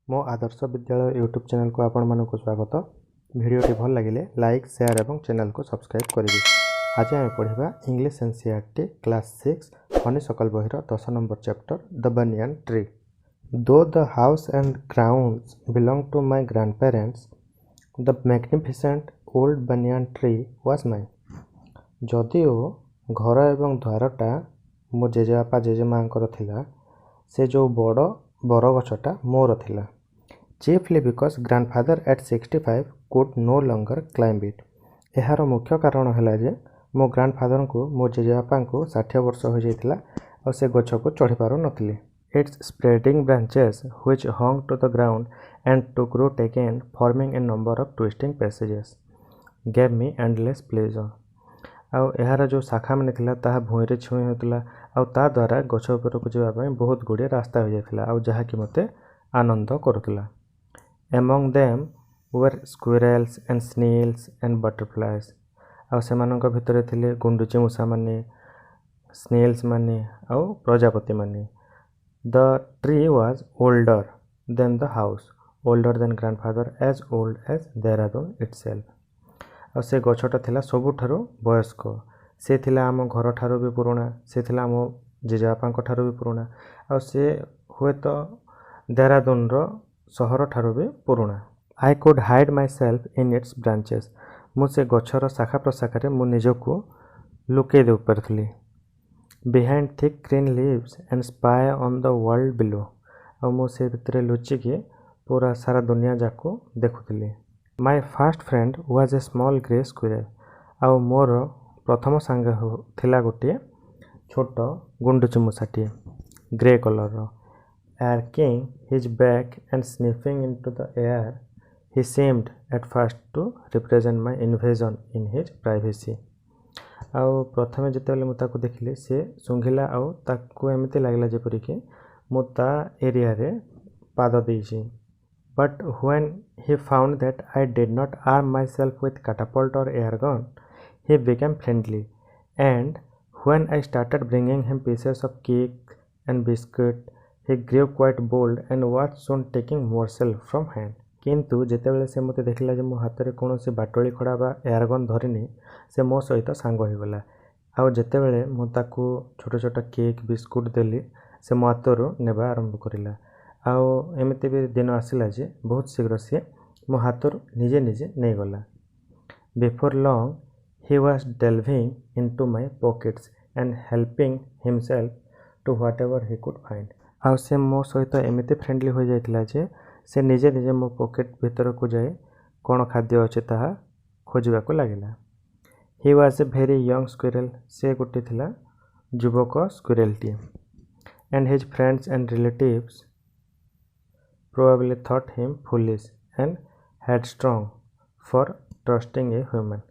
मो Adarsh Vidyalaya YouTube channel को आपण मानक स्वागत। वीडियोटी भल लगे लाइक शेयर एवं चैनल को सब्सक्राइब करेंगे। आज आम पढ़ा इंग्लिश एनसीईआरटी क्लास 6 हनीसकल बहिर 10 number chapter the banyan tree. Though the house and grounds belong to my grandparents the magnificent old banyan tree was mine. जदिओ घर एवं द्वारटा मो जेजेबापा जेजेमांकर थिला, से जो बड़ बरगछटा मोर थिला। Chiefly because grandfather at 65 could no longer climb it. यार मुख्य कारण है जे मो ग्रैंडफादर को मो जेजेबापा को 60 वर्ष हो जाइतिला और से गछ को चढ़ी पार नथिले। Its spreading branches which hung to the ground and took root again forming a number of twisting passages gave me endless pleasure. आउ यार जो शाखा मैंने थिला ताहा भूईरे छुई होतिला आउ ता द्वारा गछ उपर को जाबा पई बहुत गुड़िया रास्ता हो जाइतिला आउ जहा कि मते आनंद करुतिला। Among them were squirrels and snails and butterflies. आउ सेमानक भितरे थिले गुंडुची मूषा माने, स्नेल्स माने आउ प्रजापति माने। The tree was older than the house, older than grandfather, as old as Dehradun itself. और से गछटा थिला सबुठारु वयस्क, से थिला आम घर ठारू भी पुराणा, से थिला आम जेजेबापा ठारू भी पुराणा, और से हुए तो देहरादून रो सहर ठारू भी पुराणा। I could hide myself in its branches. मु से गछर शाखा प्रशाखा मु निजको लुके दे पारथली। Behind thick green leaves and spy on the world below. और मु से भितरे लुचिकी पूरा सारा दुनिया जाको देखुथली। My first friend was a small grey squirrel. आउ मोर प्रथम सांग थिला गोटे छोट गुंडुची मूषाटीए ग्रे कलर रो। Arching his back and sniffing into the air, he seemed at first to represent my invasion in his privacy. आउ प्रथमे जितेबाला मु ताको देखिली से सुंघिला आउ ताको एमती लागला जेपरि कि मु ता एरिया रे पाद देइछि। But when he found that I did not arm myself with catapult or air gun, he became friendly. And when I started bringing him pieces of cake and biscuit, he grew quite bold and was soon taking morsel from hand. किंतु जेतेबेले से मते देखिला जे मो हाथ रे कोनोसी बाटोली खड़ा बा एयर गन धरिनी, से मो सहित सांग होइगला। आउ जेतेबेले मो ताकू छोट छोट केक बिस्कुट देली, से मो हाथरू नेबा आरंभ करिला। आउ एमती भी दिन आसिला जे बहुत शीघ्र से मो हाथरू निजे निजे नहीं गला। Before long he was delving into my pockets and helping himself to whatever he could find. आउ से मो सहित एमती फ्रेंडली हो जाइतिला जे से निजे निजे मो पॉकेट भीतर को जाए कौन खाद्य अच्छे ताहा खोजवा को लागिला। He was a very young squirrel, से गोटे थिला युवक squirrel T. And his friends and relatives probably thought him foolish and headstrong for trusting a human.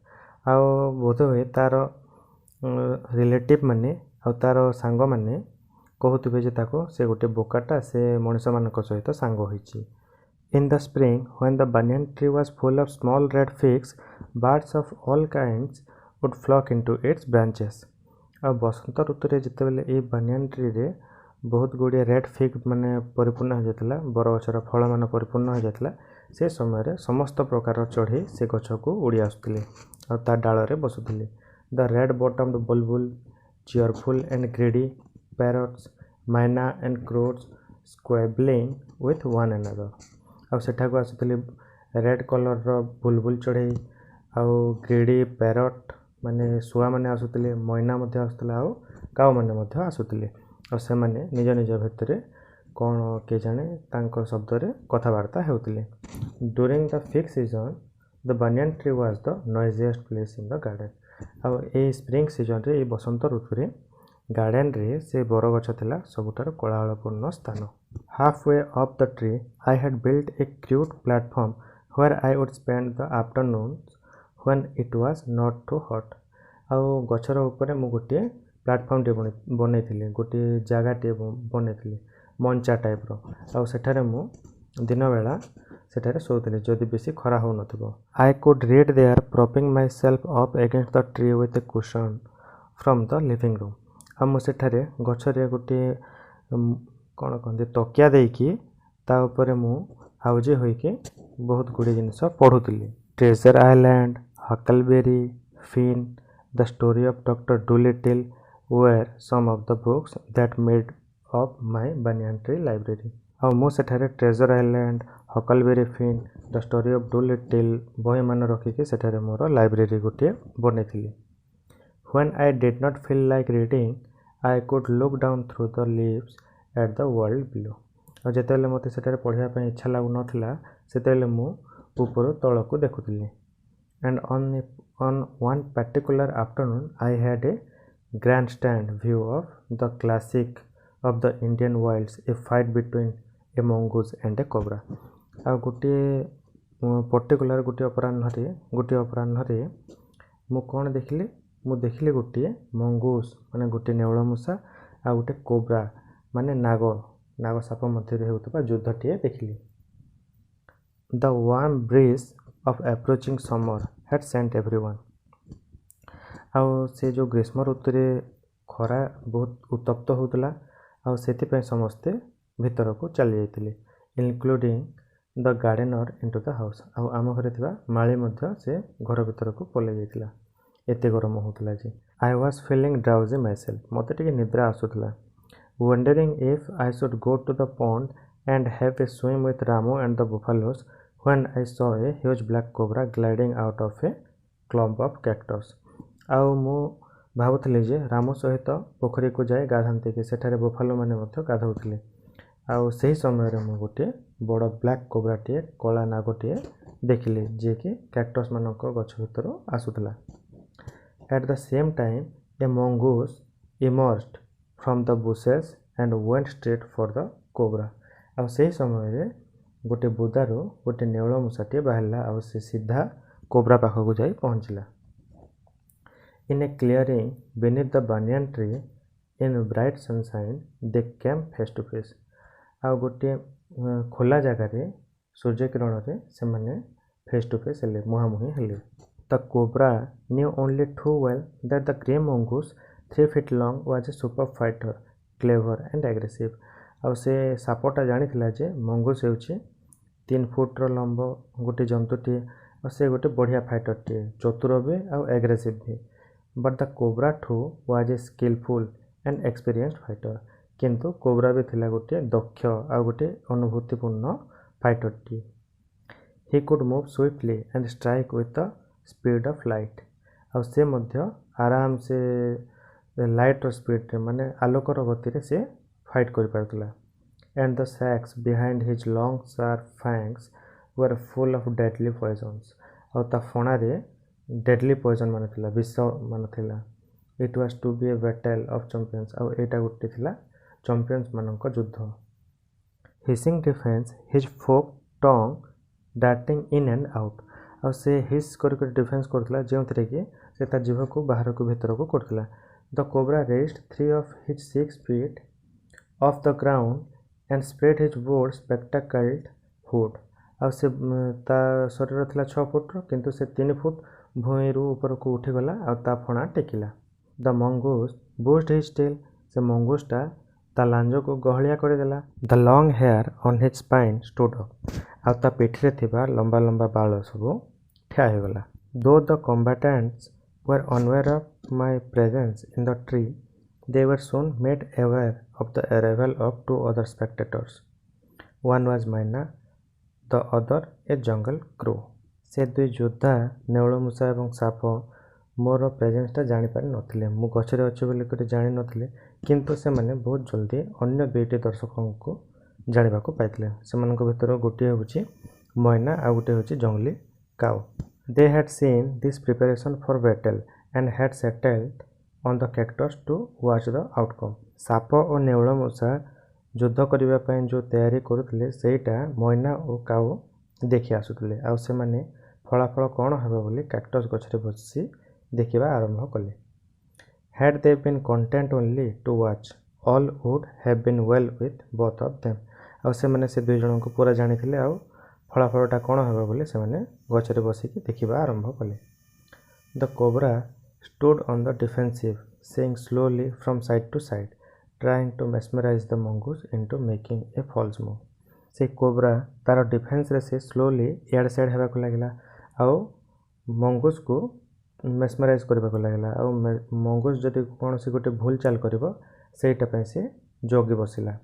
आउ बोध हुए तार रिलेटिव माने आउ तार सांग माने कहूथिबे जे ताको से गोटे बोकाटा से मनुष्य मानक सहित सांग होइछि। In the spring when the banyan tree was full of small red figs, birds of all kinds would flock into its branches. आ बसंत ऋतु रे जेतेबेले ए बनियान ट्री रे बहुत गुड़िया रेड फिग माने परिपूर्ण हो जातिला, बरगछर फल मान परिपूर्ण हो जातिला, से समय रे समस्त प्रकार चढ़ी से गछ को उड़ी आसुतिले और ता डाल रे बसुतिले। The red बॉटम्ड Bulbul, cheerful and greedy parrots, myna and crows squabbling with one another. आउ सेठा को आसुतिले रेड कलर रो बुलबुल चढ़ई, आउ ग्रेडी पैरट माने शुआ माने आसुतिले, मैना मध्य आसुतिले, आउ काउ माने मध्य आसुतिले। और से माने निज निज भितरे कौन के जाने तांको शब्द रे कथबार्ता हेउतिले। During the fig season the banyan tree was the noisiest place in the garden. आउ ए स्प्रिंग सीजन रे ए बसंत ऋतु रे गार्डन रे से बरगछ थिला सबुठार कोलाहलपूर्ण स्थान। Half way up the tree I had built a crude platform where I would spend the afternoons when it was not too hot. आउ गछर ऊपर मु गोटे प्लेटफॉर्म टे बनैथिली, गोटे जगह टे बनैथिली मंचा टाइप रो। आउ सेठारे मु दिन बेला सेठारे सोउथिली जदि बेसी खरा हो नथिबो। I could read there propping myself up against the tree with a cushion from the living room. आ मु सेठारे गछरे गोटे कौन कहते तकिया देकी ता ऊपर मु ଆଉଜେ ହୋଇକି ବହୁତ ଗୁଡ଼ିଏ ଜିନିଷ ପଢ଼ୁଥିଲି। Treasure Island, Huckleberry Finn, the story of Doctor Dolittle were some of the books that made up my banyan tree library। ଆଉ ମୁଁ ସେଠାରେ Treasure Island, Huckleberry Finn, the story of Dolittle ବହିମାନ ରଖିକି ସେଠାରେ ମୋର ଲାଇବ୍ରେରୀ ଗୋଟିଏ ବନେଇଥିଲି। When I did not feel like reading, I could look down through the leaves at the world below। ଆଉ ଯେତେବେଳେ ମୋତେ ସେଠାରେ ପଢ଼ିବା ପାଇଁ ଇଚ୍ଛା ଲାଗୁନଥିଲା ସେତେବେଳେ ମୁଁ ଉପରୁ ତଳକୁ ଦେଖୁଥିଲି। And on one particular afternoon I had a grandstand view of the classic of the Indian wilds, a fight between a mongoose and a cobra। ଆଉ ଗୋଟିଏ ପର୍ଟିକୁଲାର ଗୋଟିଏ ଅପରାହ୍ନରେ ମୁଁ କ'ଣ ଦେଖିଲି? ମୁଁ ଦେଖିଲି ଗୋଟିଏ ମଙ୍ଗୁସ୍ ମାନେ ଗୋଟିଏ ନେଉଳ ମୂଷା ଆଉ ଗୋଟେ କୋବ୍ରା ମାନେ ନାଗ ସାପ ମଧ୍ୟରେ ହେଉଥିବା ଯୁଦ୍ଧଟିଏ ଦେଖିଲି। The warm breeze of approaching summer had sent everyone। ଆଉ ସେ ଯେଉଁ ଗ୍ରୀଷ୍ମ ଋତୁରେ ଖରା ବହୁତ ଉତ୍ତପ୍ତ ହେଉଥିଲା ଆଉ ସେଥିପାଇଁ ସମସ୍ତେ ଭିତରକୁ ଚାଲି ଯାଇଥିଲେ, ଇନକ୍ଲୁଡ଼ିଂ ଦ ଗାର୍ଡେନର ଇଣ୍ଟୁ ଦ ହାଉସ୍। ଆଉ ଆମ ଘରେ ଥିବା ମାଳି ମଧ୍ୟ ସେ ଘର ଭିତରକୁ ପଳାଇ ଯାଇଥିଲା, ଏତେ ଗରମ ହେଉଥିଲା ଯେ। I was feeling drowsy myself, ମୋତେ ଟିକେ ନିଦ୍ରା ଆସୁଥିଲା। Wondering if I should go to the pond and have a swim with Ramu and the buffaloes when I saw a huge black cobra gliding out of a clump of cactus. ଆଉ ମୁଁ ଭାବୁଥିଲି ଯେ ରାମୁ ସହିତ ପୋଖରୀକୁ ଯାଇ ଗାଧାନ୍ତି କି ସେଠାରେ ବୁଫାଲୋ ମାନେ ମଧ୍ୟ ଗାଧୋଉଥିଲେ। ଆଉ ସେହି ସମୟରେ ମୁଁ ଗୋଟିଏ ବଡ଼ ବ୍ଲାକ୍ କୋବ୍ରାଟିଏ କଳା ନାଗଟିଏ ଦେଖିଲି ଯିଏକି କ୍ୟାକ୍ଟସ୍ ମାନଙ୍କ ଗଛ ଭିତରୁ ଆସୁଥିଲା। At the same time a mongoose emerged from the bushes and went straight for the cobra। ଆଉ ସେହି ସମୟରେ ଗୋଟେ ବୁଦାରୁ ଗୋଟେ ନେଉଳ ମୂଷାଟିଏ ବାହାରିଲା ଆଉ ସେ ସିଧା କୋବ୍ରା ପାଖକୁ ଯାଇ ପହଞ୍ଚିଲା। In a clearing beneath the banyan tree in bright sunshine they came face to face। ଆଉ ଗୋଟିଏ ଖୋଲା ଜାଗାରେ ସୂର୍ଯ୍ୟ କିରଣରେ ସେମାନେ ଫେସ୍ ଟୁ ଫେସ୍ ହେଲେ, ମୁହାଁମୁହିଁ ହେଲେ। The cobra knew only too well that the grey mongoose 3 feet long was a super fighter, clever and aggressive। ଆଉ ସେ ସାପଟା ଜାଣିଥିଲା ଯେ ମଙ୍ଗୁସ୍ ହେଉଛି 3 ଫୁଟର ଲମ୍ବ ଗୋଟେ ଜନ୍ତୁଟିଏ ଆଉ ସେ ଗୋଟେ ବଢ଼ିଆ ଫାଇଟରଟିଏ, ଚତୁର ବି ଆଉ aggressive B. But the cobra too was a skillful and experienced fighter। କିନ୍ତୁ କୋବ୍ରା ବି ଥିଲା ଗୋଟିଏ ଦକ୍ଷ ଆଉ ଗୋଟିଏ ଅନୁଭୂତିପୂର୍ଣ୍ଣ ଫାଇଟରଟିଏ। He could move swiftly and strike with the speed of light। ଆଉ ସେ ମଧ୍ୟ ଆରାମସେ ଲାଇଟ୍ର ସ୍ପିଡ଼ରେ ମାନେ ଆଲୋକର ଗତିରେ ସେ fight କରିପାରୁଥିଲା। And the sacks behind his long sharp fangs were full of deadly poisons। ଆଉ ତା ଫଣାରେ ଡେଡଲି ପଏଜନ୍ ମାନେ ଥିଲା, ବିଷ ମାନେ ଥିଲା। It was to be a battle of champions। ଆଉ ଏଇଟା ଗୋଟେ ଥିଲା ଚମ୍ପିୟନ୍ସ ମାନଙ୍କ ଯୁଦ୍ଧ। Hissing defense, his forked tongue darting in and out। ଆଉ ସେ ହିସ୍ କରି ଡିଫେନ୍ସ କରୁଥିଲା ଯେଉଁଥିରେ କି ସେ ତା ଜିଭକୁ ବାହାରକୁ ଭିତରକୁ କରୁଥିଲା। The cobra raised 3 of his 6 feet off the ground and spread his broad spectacled hood। ଆଉ ସେ ତା ଶରୀର ଥିଲା 6 ଫୁଟର କିନ୍ତୁ ସେ 3 ଫୁଟ ଭୂଇଁରୁ ଉପରକୁ ଉଠିଗଲା ଆଉ ତା ଫଣା ଟେକିଲା। The mongoose bushed his tail। ସେ ମଙ୍ଗୁସଟା ତା ଲାଞ୍ଜକୁ ଗହଳିଆ କରିଦେଲା। The long hair on his spine stood up। ଆଉ ତା ପିଠିରେ ଥିବା ଲମ୍ବା ଲମ୍ବା ବାଳ ସବୁ ଠିଆ ହୋଇଗଲା। Though the combatants were unaware of my presence in the tree, they were soon made aware of the arrival of 2 other spectators। One was Maina, the other a jungle crow। ସେ 2 ଯୋଦ୍ଧା ନେଉଳମୂଷା ଏବଂ ସାପ ମୋର ପ୍ରେଜେନ୍ସଟା ଜାଣିପାରି ନଥିଲେ, ମୁଁ ଗଛରେ ଅଛି ବୋଲିକରି ଜାଣିନଥିଲେ, କିନ୍ତୁ ସେମାନେ ବହୁତ ଜଲ୍ଦି ଅନ୍ୟ 2ଟି ଦର୍ଶକଙ୍କୁ ଜାଣିବାକୁ ପାଇଥିଲେ। ସେମାନଙ୍କ ଭିତରୁ ଗୋଟିଏ ହେଉଛି ମଇନା ଆଉ ଗୋଟିଏ ହେଉଛି ଜଙ୍ଗଲି କାଉ। They had seen this preparation for battle and had settled on the cactus to watch the outcome। ସାପ ଓ ନେଉଳ ମୂଷା ଯୁଦ୍ଧ କରିବା ପାଇଁ ଯେଉଁ ତିଆରି କରୁଥିଲେ ସେଇଟା ମଇନା ଓ କାଉ ଦେଖି ଆସୁଥିଲେ ଆଉ ସେମାନେ ଫଳାଫଳ କ'ଣ ହେବ ବୋଲି କ୍ୟାକ୍ଟସ୍ ଗଛରେ ବସି ଦେଖିବା ଆରମ୍ଭ କଲେ। Had they been content only to watch, all would have been well with both of them। ଆଉ ସେମାନେ ସେ 2 ଜଣଙ୍କୁ ପୁରା ଜାଣିଥିଲେ ଆଉ ଫଳାଫଳଟା କ'ଣ ହେବ ବୋଲି ସେମାନେ ଗଛରେ ବସିକି ଦେଖିବା ଆରମ୍ଭ କଲେ। The cobra stood on the defensive, saying slowly from side to side, trying to mesmerize the mongoose into making a false move। से कोब्रा तार डिफेन्स रे से स्लोली इयाड़ सियाड़ हेबाक लागला आउ मंगूस को मेस्मराइज करबाक लागला आउ मंगूस जदि कौनसी गोटे भूल चाल करिवो सेटा पय से जोगी बसिला।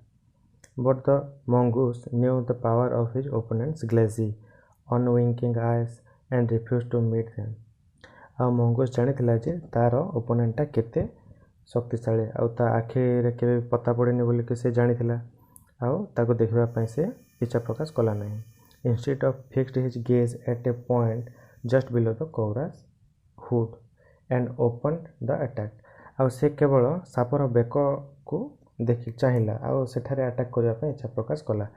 But the mongoose knew the power of his opponent's glassy unwinking eyes and refuse to meet them. आ मंगूस जानिथिला जे तार ओपोनेंटा केते शक्तिशाली आउ ता आखि रे केबे पता पड़ेनी बोली कि से जानिथिला आउ ताको देखबा पय से इच्छा प्रकाश कला नहीं। Instead of fixed his gaze at a point just below the cobra's hood and opened the attack. आउ से केवल सापर बेक को देखि चाहिला आउ सेठारे अटैक करबा पय इच्छा प्रकाश कला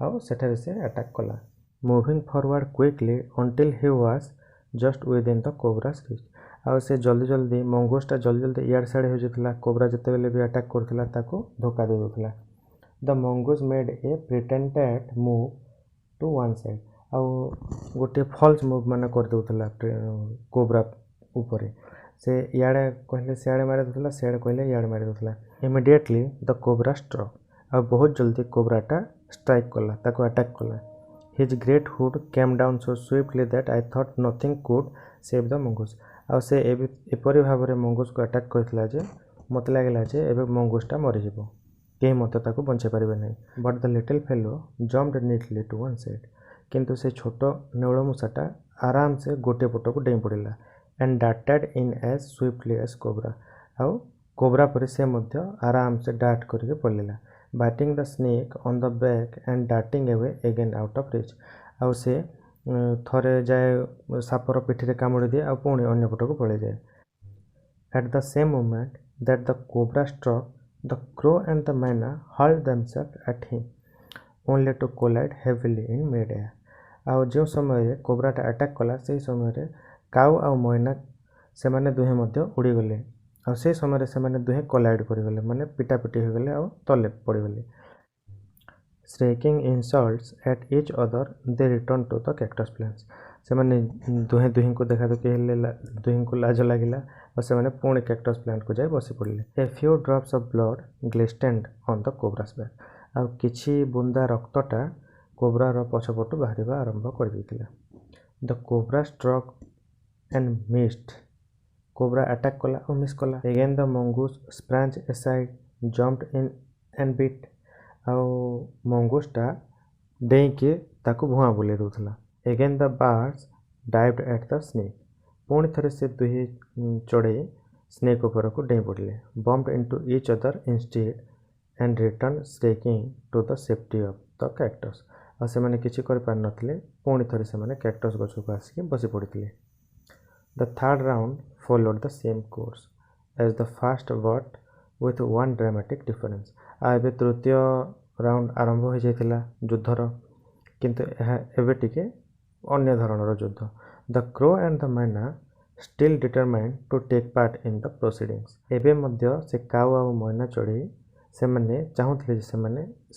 आउ सेठारे से अटैक कला। Moving forward quickly until he was just within the cobra's reach. आउ से जल्दी जल्दी मंगूसटा जल्दी जल्दी इयाड़ सियाड़ हो जाता कोब्रा जितेबेले भी अटैक करथिला ताको धोखा दे देउथिला। The mongoose made a pretended move to one side आउ गोटे फॉल्स मूव माने कर देउथिला कोब्रा ऊपर से इयाड़े कहले सियाड़े मारे देउथिला सियाड़े कहले इयाड़े मारे देउथिला। इमीडिएटली द कोब्रा स्ट्रक आउ बहुत जल्दी कोब्राटा स्ट्राइक कला ताको अटैक कला। His great hood came down so swiftly that I thought nothing could save the mongoose. आउ से एपरी भाव में मंगूस को अटैक करथिला जे मत लागला जे एबे मंगूसटा मरि जिवो केही मत ताको बंचाई पारिबे नहीं। But the little fellow jumped neatly to one side किंतु से छोट नेउळ मूषाटा आराम से गोटे पट को डेई पड़िला and darted in as swiftly as cobra आउ कोब्रा पर से मध्य आराम से डार्ट करके पड़िला biting the snake on the back and darting away again out of reach. आउ से थरे जाए सापर पिठी रे कामुड़ी दिए आउ पुणी अन्य पट को पड़े जाए। At the same moment that the cobra struck the crow and the myna hurled themselves at him only to collide heavily in mid air. आउ जो समय कोब्राटा अटैक कला से समय काउ आउ मैना से माने दुहे मध्य उड़ी गले आउ से समय से माने दुहे कोलाइड करिगले माने पिटापिटी हो गले आउ तले पड़ीगले। Shrieking insults at each other, they returned to the cactus plants. से माने दुहे दुहीं को देखा तो कहले दुहीं को लाज लागिला और से माने पुणी कैक्टस प्लांट को जाए बसी पड़िले। A few drops of blood glistened on the cobra's back. आउ किछि बुंदा रक्तटा कोब्रा रो पछपटु बाहरिबा आरंभ कर दिथिला। The cobra struck and missed. Cobra attack कला और मिस कला। Again the mongoose sprang aside, jumped in and bit. आउ मंगूसटा डेई के ताको भुआ बुले देउथिला। Again the birds dived at the snake पुणी थरे से दुही चढ़े स्नेक ऊपर को डेई पड़िले bumped into each other instead and return streaking to the safety of the cactus. आ से माने किछि कर पार नथिले पुणी थरे से माने कैक्टस गछ को आसी बसी पड़िथिले। The third round followed the same course as the first but with one dramatic difference. आबे तृतीय राउंड आरंभ हो जाइथिला युद्धर किंतु एबे टिके अन्य धरणर युद्ध। The crow and the mynah still determined to take part in the proceedings. एबे मध्य से काउ आ मैना चढ़ी से माने चाहुथिले से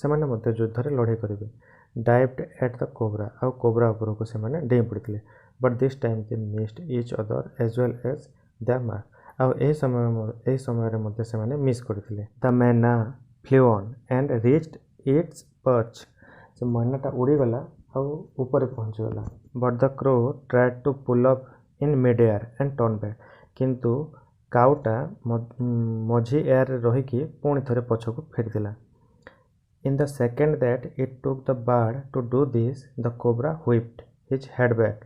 माने मध्य युद्ध रे लड़ाई करिवे। डाइव्ड एट द कोब्रा आ कोब्रा ऊपर को से माने डेई पड़िथिले but this time they missed each other as well as the mark. आउ एही समय रे मध्य से माने मिस करथिले। द मैना फ्लेw on and reached its perch। से मैनाटा उड़ी गला आउ ऊपर पहुंच गला। But the crow tried to pull up in mid air and turn back किंतु काउटा मझी एयर रही कि पुणी थरे पछको फेरिथिला। In the second that it took the bird to do this the cobra whipped his head back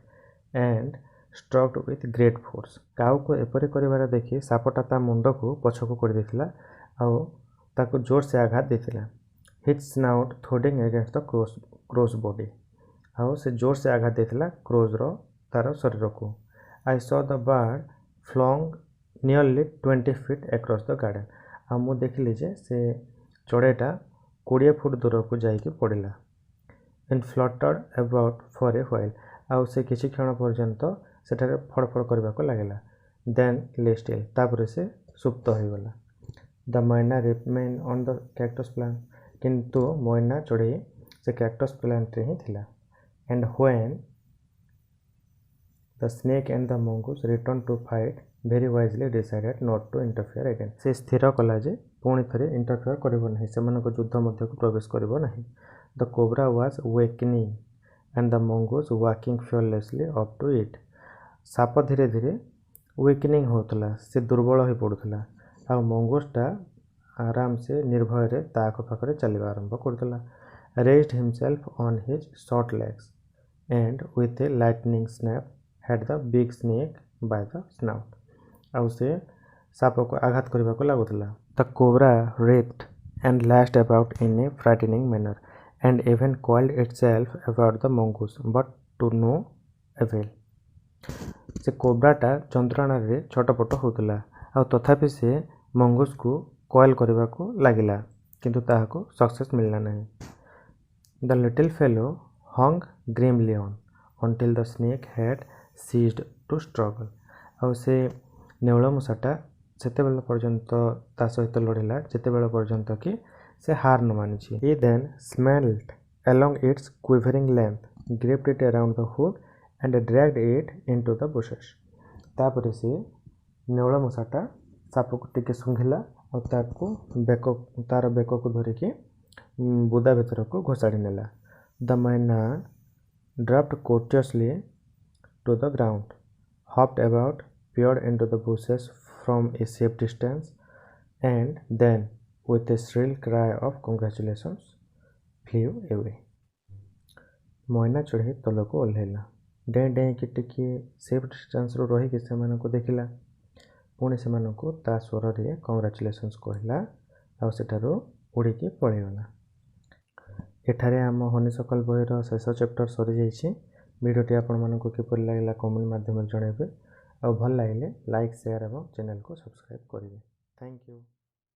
and struck with great force. काउ को एपरी करिवार देखि सापटा ता मुंड को पछको कर देथिला आउ ताको जोर से आघात देथिला। Hit snout thudding against the crow's body आउ से जोर से आघात देथिला क्रोज रो तार शरीर को। I saw the bird flung nearly 20 feet across the garden. आ मु देखिली जे से चढ़ेटा 20 फुट दूर को जाइके पड़िला। In fluttered about for a while आउ से किछि क्षण पर्यंत सेठारे फड़फड़ करबा को लागला। देन ले स्टिल तापर से सुप्त हो गला। The mynah remain on the cactus plant किंतु मैना चढ़ी से कैक्टस प्लांट रे ही थिला। And when the snake and the mongoose return to fight very wisely decided not to interfere again। से स्थिर कला जे पुणी थरे इंटरफेयर करिवो नाही सेमानको युद्ध मध्य को प्रवेश करिवो नाही। The cobra was weakening and the mongoose walking fearlessly up to it. साप धीरे धीरे वेकनिंग होता, से दुर्बल हो पड़ूला आ मंगूसटा आराम से निर्भय ता आखपाखे चलवा आरंभ करता। Raised himself on his short legs and with a lightning snap had the big snake by the snout. आउ से साप को आघात करने को लगुला। The cobra writhed and lashed about in a frightening manner and even coiled itself about the mongoose, but to no avail। से कोब्राटा जंत्रणा रे छटपट होता आ तथापि से मंगूस को कॉइल करने को लगिला, किंतु ताहाको सक्सेस मिलना नहीं। The little fellow hung grimly on until the snake had ceased to struggle। आउ से नेउल मूषाटा सेते बेल पर्यंत ता सहित लड़िला जेते बेल पर्यंत कि से हार न मानिछि। He then smelled along its quivering length, gripped it around the hook and dragged it into the bushes। तापर से नेउल मूषाटा साप को टिके सुंघिला और तार बेक को धरिकी बुदा भीतर को घोषाड़ी नेला। द मैना dropped courteously to the ground, hopped about, peered into the bushes from a safe distance, and then, with a shrill cry of congratulations, flew away। मैना चढ़ी तल को ओह्लैला, डें डें कि टिके सेफ डिस्टेंस रो रही से देखिला, पुणी से ता स्वर रे कंग्राचुलेशंस कहला आ सेठारो उड़ीकी पळेगला। एठारे आम हनीसकल बहीर शेष चैप्टर सरी जाइए। वीडियोटी आपको किपरि लागला कमेंट माध्यम जनइबे और भल लगे लाइक शेयर और चैनल को सब्सक्राइब करेंगे। Thank you.